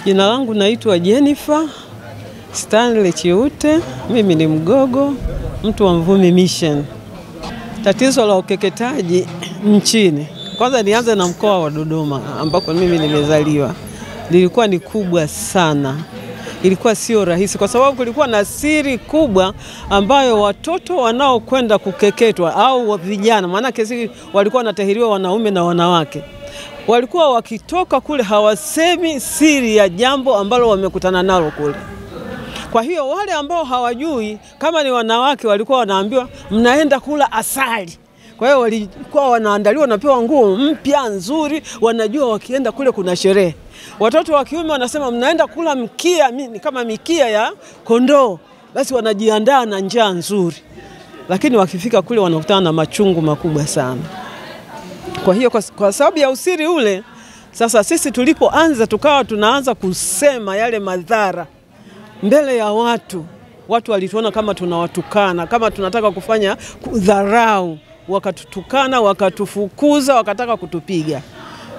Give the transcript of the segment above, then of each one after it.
Jina langu naitwa Jennifer Stanley Chiute. Mimi ni Mgogo, mtu wa Mvumi Mission. Tatizo la ukeketaji nchini, kwanza nianze na mkoa wa Dodoma ambako mimi nimezaliwa, lilikuwa ni kubwa sana. Ilikuwa sio rahisi kwa sababu kulikuwa na siri kubwa ambayo watoto wanaokwenda kukeketwa au vijana, maana kesi walikuwa wanatahiriwa wanaume na wanawake, walikuwa wakitoka kule hawasemi siri ya jambo ambalo wamekutana nalo kule. Kwa hiyo wale ambao hawajui, kama ni wanawake, walikuwa wanaambiwa mnaenda kula asali. Kwa hiyo walikuwa wanaandaliwa, wanapewa nguo mpya nzuri, wanajua wakienda kule kuna sherehe. Watoto wa kiume wanasema mnaenda kula mkia, kama mikia ya kondoo, basi wanajiandaa na njaa nzuri. Lakini wakifika kule wanakutana na machungu makubwa sana. Kwa hiyo kwa sababu ya usiri ule, sasa sisi tulipoanza tukawa tunaanza kusema yale madhara mbele ya watu. Watu walituona kama tunawatukana, kama tunataka kufanya kudharau, wakatutukana, wakatufukuza, wakataka kutupiga.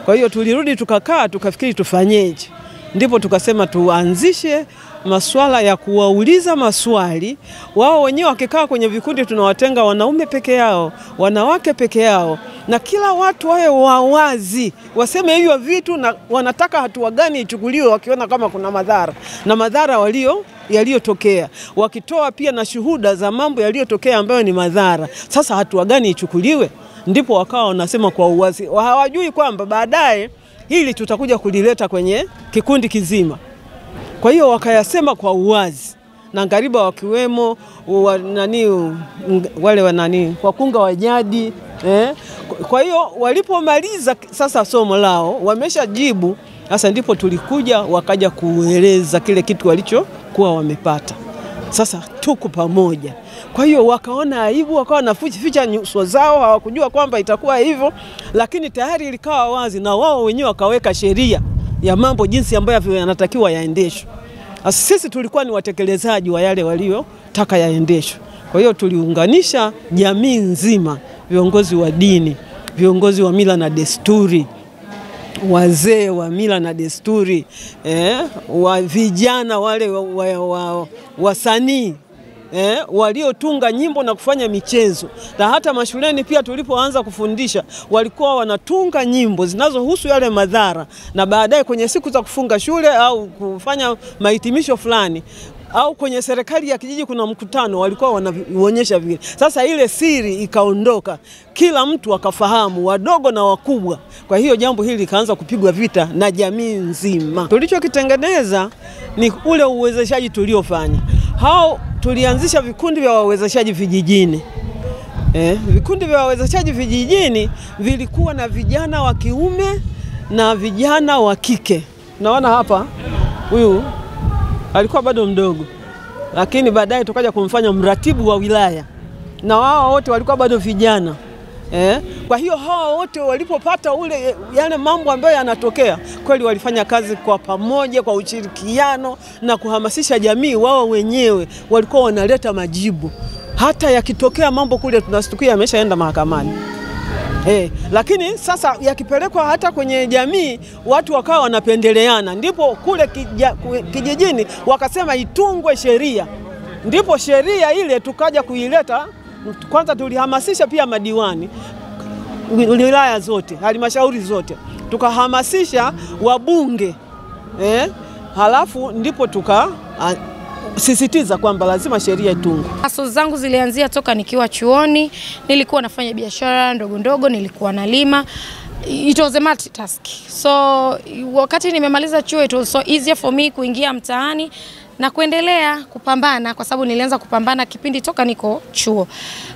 Kwa hiyo tulirudi tukakaa, tukafikiri tufanyeje. Ndipo tukasema tuanzishe masuala ya kuwauliza maswali. Wao wenyewe wakikaa kwenye vikundi, tunawatenga wanaume peke yao, wanawake peke yao, na kila watu wawe wawazi, waseme hivyo vitu na wanataka hatua gani ichukuliwe wakiona kama kuna madhara, na madhara yaliyotokea, wakitoa pia na shuhuda za mambo yaliyotokea ambayo ni madhara. Sasa hatua gani ichukuliwe? Ndipo wakawa wanasema kwa uwazi. Hawajui kwamba baadaye hili tutakuja kulileta kwenye kikundi kizima. Kwa hiyo wakayasema kwa uwazi, na ngariba wakiwemo wakunga wa jadi. Kwa hiyo walipomaliza sasa somo lao, wameshajibu, sasa ndipo tulikuja wakaja kueleza kile kitu walichokuwa wamepata. Sasa tuko pamoja. Kwa hiyo wakaona aibu, wakawa wanaficha nyuso zao, hawakujua kwamba itakuwa hivyo, lakini tayari ilikawa wazi, na wao wenyewe wakaweka sheria ya mambo jinsi ambayo yanatakiwa yaendeshwe. Sisi tulikuwa ni watekelezaji wa yale waliotaka yaendeshwe. Kwa hiyo tuliunganisha jamii nzima, viongozi wa dini, viongozi wa mila na desturi, wazee wa mila na desturi, wa vijana wale wasanii, waliotunga nyimbo na kufanya michezo. Na hata mashuleni pia tulipoanza kufundisha, walikuwa wanatunga nyimbo zinazohusu yale madhara, na baadaye kwenye siku za kufunga shule au kufanya mahitimisho fulani, au kwenye serikali ya kijiji kuna mkutano, walikuwa wanaonyesha vile. Sasa ile siri ikaondoka, kila mtu akafahamu, wadogo na wakubwa. Kwa hiyo jambo hili likaanza kupigwa vita na jamii nzima. Tulichokitengeneza ni ule uwezeshaji tuliofanya. Tulianzisha vikundi vya wawezeshaji vijijini. Vikundi vya wawezeshaji vijijini vilikuwa na vijana wa kiume na vijana wa kike. Naona hapa huyu alikuwa bado mdogo, lakini baadaye tukaja kumfanya mratibu wa wilaya, na wao wote walikuwa bado vijana. Kwa hiyo hao wote walipopata yale mambo ambayo yanatokea, kweli walifanya kazi kwa pamoja, kwa ushirikiano na kuhamasisha jamii. Wao wenyewe walikuwa wanaleta majibu, hata yakitokea mambo kule tunastukia yameshaenda mahakamani. Lakini sasa yakipelekwa hata kwenye jamii, watu wakawa wanapendeleana. Ndipo kule kijijini wakasema itungwe sheria. Ndipo sheria ile tukaja kuileta. Kwanza tulihamasisha pia madiwani, wilaya zote, halmashauri zote, tukahamasisha wabunge. Halafu ndipo sisitiza kwamba lazima sheria itungwe. Aso zangu zilianzia toka nikiwa chuoni, nilikuwa nafanya biashara ndogo ndogo, nilikuwa nalima. It was a multitask. So wakati nimemaliza chuo, it was so easier for me kuingia mtaani na kuendelea kupambana, kwa sababu nilianza kupambana kipindi toka niko chuo.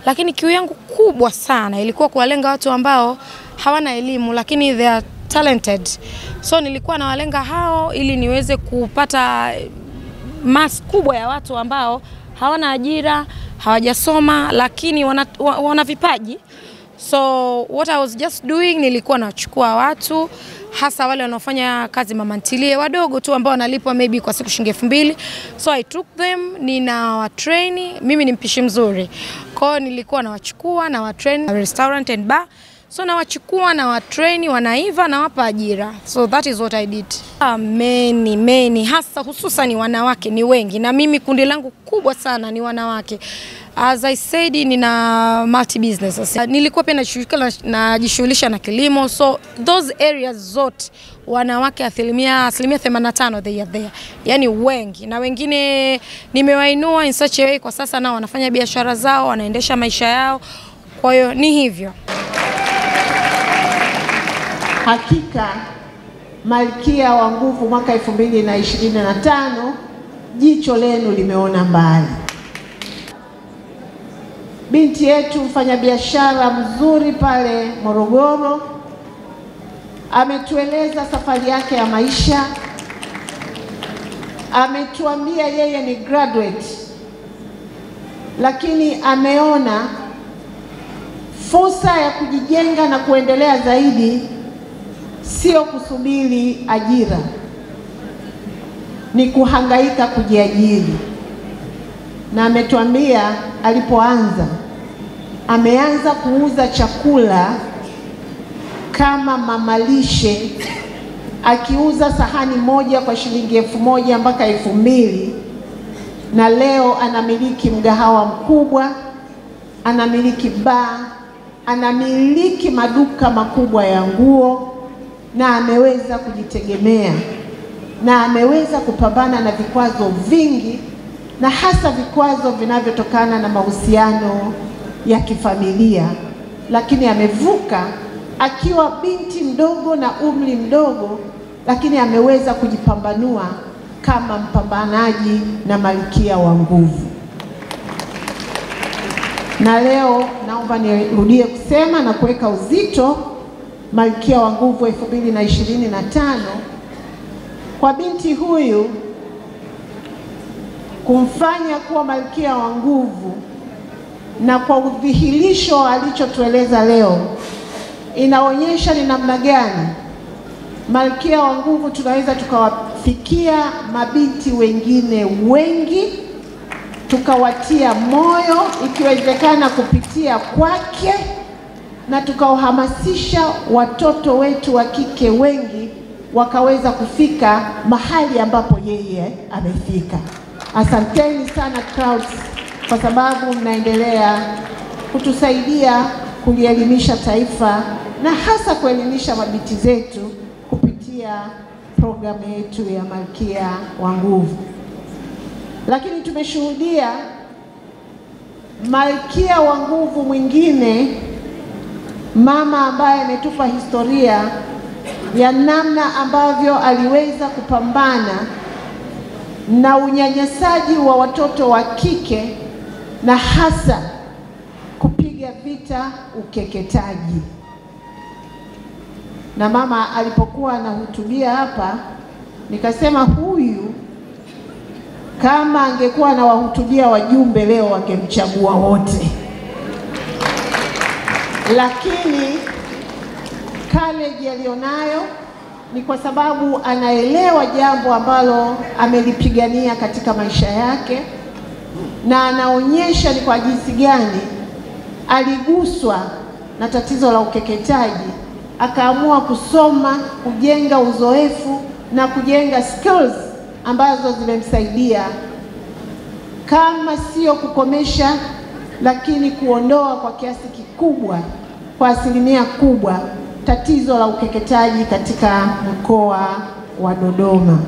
Lakini kiu yangu kubwa sana ilikuwa kuwalenga watu ambao hawana elimu lakini they are talented. So nilikuwa nawalenga hao ili niweze kupata mass kubwa ya watu ambao hawana ajira, hawajasoma lakini wana vipaji. So what I was just doing, nilikuwa nachukua watu hasa wale wanaofanya kazi mamantilie wadogo tu ambao wanalipwa maybe kwa siku shilingi 2000. So I took them, ninawatrain. Mimi ni mpishi mzuri, kwa hiyo nilikuwa nawachukua na watrain restaurant and bar. So nawachukua na watrain, wanaiva na wapa ajira. So that is what I did. Many hasa hususan wanawake ni wengi, na mimi kundi langu kubwa sana ni wanawake. As I said, nina multi businesses. Nilikuwa pia najishughulisha na kilimo, so those areas zote wanawake asilimia 85 they are there. Yani wengi, na wengine nimewainua in such a way kwa sasa nao wanafanya biashara zao, wanaendesha maisha yao. Kwa hiyo ni hivyo. Hakika Malkia wa Nguvu mwaka 2025 jicho lenu limeona mbali. Binti yetu mfanyabiashara mzuri pale Morogoro ametueleza safari yake ya maisha. Ametuambia yeye ni graduate, lakini ameona fursa ya kujijenga na kuendelea zaidi sio kusubiri ajira, ni kuhangaika kujiajiri. Na ametuambia alipoanza, ameanza kuuza chakula kama mamalishe, akiuza sahani moja kwa shilingi 1000 mpaka 2000, na leo anamiliki mgahawa mkubwa, anamiliki bar, anamiliki maduka makubwa ya nguo, na ameweza kujitegemea, na ameweza kupambana na vikwazo vingi, na hasa vikwazo vinavyotokana na mahusiano ya kifamilia, lakini amevuka akiwa binti mdogo na umri mdogo, lakini ameweza kujipambanua kama mpambanaji na malkia wa nguvu. Na leo naomba nirudie kusema na kuweka uzito, Malkia wa Nguvu 2025 kwa binti huyu kumfanya kuwa malkia wa nguvu, na kwa udhihirisho alichotueleza leo, inaonyesha ni namna gani malkia wa nguvu tunaweza tukawafikia mabinti wengine wengi, tukawatia moyo ikiwezekana kupitia kwake, na tukawahamasisha watoto wetu wa kike wengi wakaweza kufika mahali ambapo yeye amefika. Asanteni sana Clouds, kwa sababu mnaendelea kutusaidia kulielimisha taifa, na hasa kuelimisha mabinti zetu kupitia programu yetu ya Malkia wa Nguvu. Lakini tumeshuhudia malkia wa nguvu mwingine, mama ambaye ametupa historia ya namna ambavyo aliweza kupambana na unyanyasaji wa watoto wa kike, na hasa kupiga vita ukeketaji. Na mama alipokuwa anahutubia hapa, nikasema huyu kama angekuwa na wahutubia wajumbe leo wangemchagua wote. Lakini courage alionayo ni kwa sababu anaelewa jambo ambalo amelipigania katika maisha yake, na anaonyesha ni kwa jinsi gani aliguswa na tatizo la ukeketaji, akaamua kusoma, kujenga uzoefu na kujenga skills ambazo zimemsaidia kama sio kukomesha, lakini kuondoa kwa kiasi kikubwa, kwa asilimia kubwa, tatizo la ukeketaji katika mkoa wa Dodoma.